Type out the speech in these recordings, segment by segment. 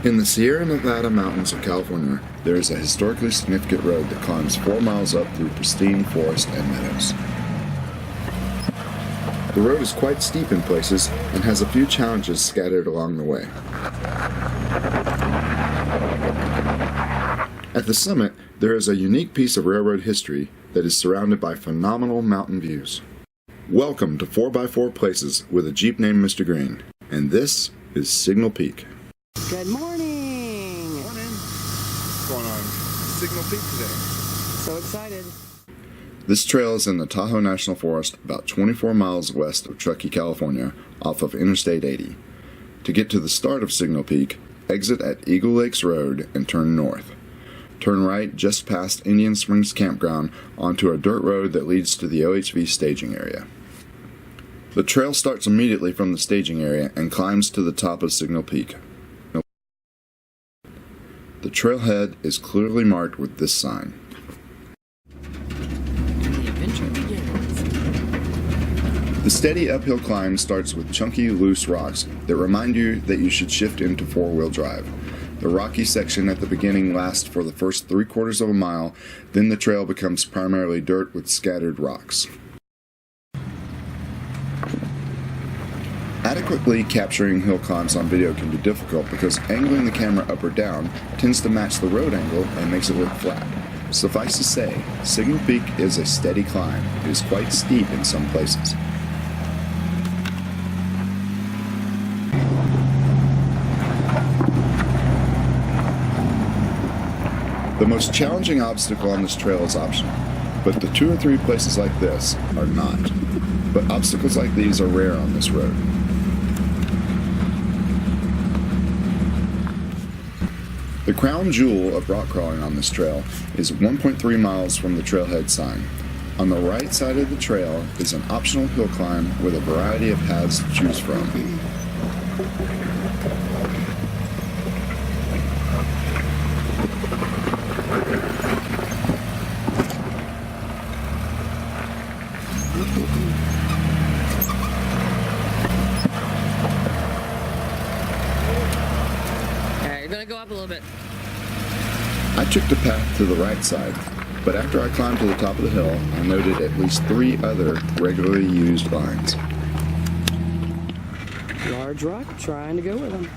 In the Sierra Nevada mountains of California, there is a historically significant road that climbs 4 miles up through pristine forest and meadows. The road is quite steep in places and has a few challenges scattered along the way. At the summit, there is a unique piece of railroad history that is surrounded by phenomenal mountain views. Welcome to 4x4 Places with a Jeep named Mr. Green, and this is Signal Peak. Good morning! Morning! What's going on Signal Peak today? So excited! This trail is in the Tahoe National Forest, about 24 miles west of Truckee, California, off of Interstate 80. To get to the start of Signal Peak, exit at Eagle Lakes Road and turn north. Turn right just past Indian Springs Campground onto a dirt road that leads to the OHV staging area. The trail starts immediately from the staging area and climbs to the top of Signal Peak. The trailhead is clearly marked with this sign. The adventure begins. The steady uphill climb starts with chunky, loose rocks that remind you that you should shift into four-wheel drive. The rocky section at the beginning lasts for the first 3/4 of a mile, then the trail becomes primarily dirt with scattered rocks. Adequately capturing hill climbs on video can be difficult because angling the camera up or down tends to match the road angle and makes it look flat. Suffice to say, Signal Peak is a steady climb. It is quite steep in some places. The most challenging obstacle on this trail is optional, but the 2 or 3 places like this are not. But obstacles like these are rare on this road. The crown jewel of rock crawling on this trail is 1.3 miles from the trailhead sign. On the right side of the trail is an optional hill climb with a variety of paths to choose from. Alright, you're gonna go up a little bit. I took the path to the right side, but after I climbed to the top of the hill, I noted at least 3 other regularly used vines. Large rock, trying to go with them.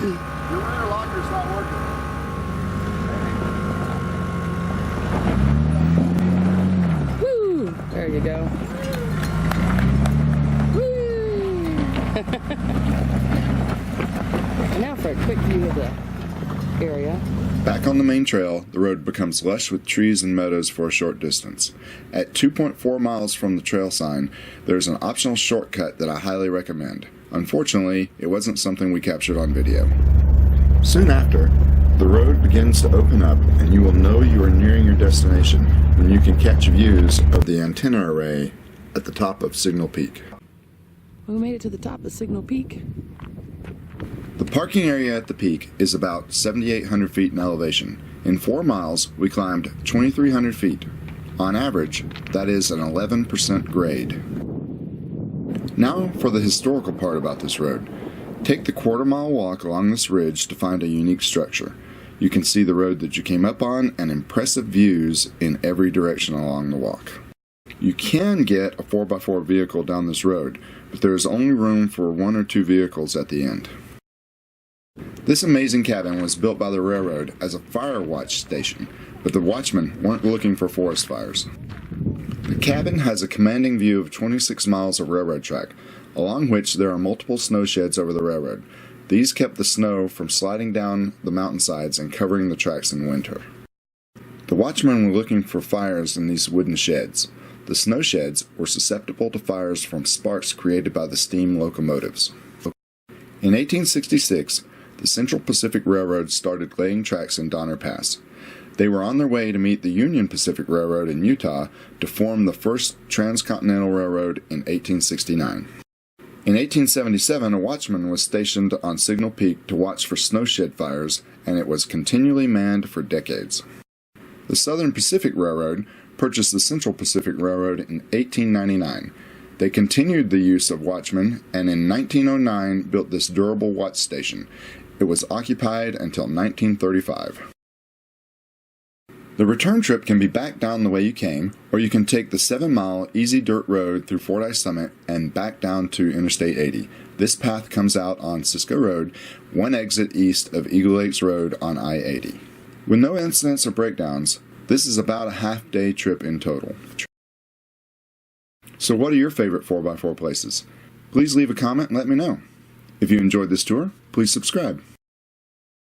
Your rear locker's not working. Woo! There you go. Woo! And now for a quick view of the area. Back on the main trail, the road becomes lush with trees and meadows for a short distance. At 2.4 miles from the trail sign, there's an optional shortcut that I highly recommend. Unfortunately, it wasn't something we captured on video. Soon after, the road begins to open up and you will know you are nearing your destination when you can catch views of the antenna array at the top of Signal Peak. We made it to the top of Signal Peak. The parking area at the peak is about 7,800 feet in elevation. In 4 miles, we climbed 2,300 feet. On average, that is an 11% grade. Now for the historical part about this road. Take the 1/4 mile walk along this ridge to find a unique structure. You can see the road that you came up on and impressive views in every direction along the walk. You can get a 4x4 vehicle down this road, but there is only room for 1 or 2 vehicles at the end. This amazing cabin was built by the railroad as a fire watch station, but the watchmen weren't looking for forest fires. The cabin has a commanding view of 26 miles of railroad track, along which there are multiple snow sheds over the railroad. These kept the snow from sliding down the mountainsides and covering the tracks in winter. The watchmen were looking for fires in these wooden sheds. The snow sheds were susceptible to fires from sparks created by the steam locomotives. In 1866, the Central Pacific Railroad started laying tracks in Donner Pass. They were on their way to meet the Union Pacific Railroad in Utah to form the first transcontinental railroad in 1869. In 1877, a watchman was stationed on Signal Peak to watch for snow shed fires, and it was continually manned for decades. The Southern Pacific Railroad purchased the Central Pacific Railroad in 1899. They continued the use of watchmen, and in 1909 built this durable watch station. It was occupied until 1935. The return trip can be back down the way you came, or you can take the 7-mile easy dirt road through Fordyce Summit and back down to Interstate 80. This path comes out on Cisco Road, one exit east of Eagle Lakes Road on I-80. With no incidents or breakdowns, this is about a half-day trip in total. So what are your favorite 4x4 places? Please leave a comment and let me know. If you enjoyed this tour, please subscribe.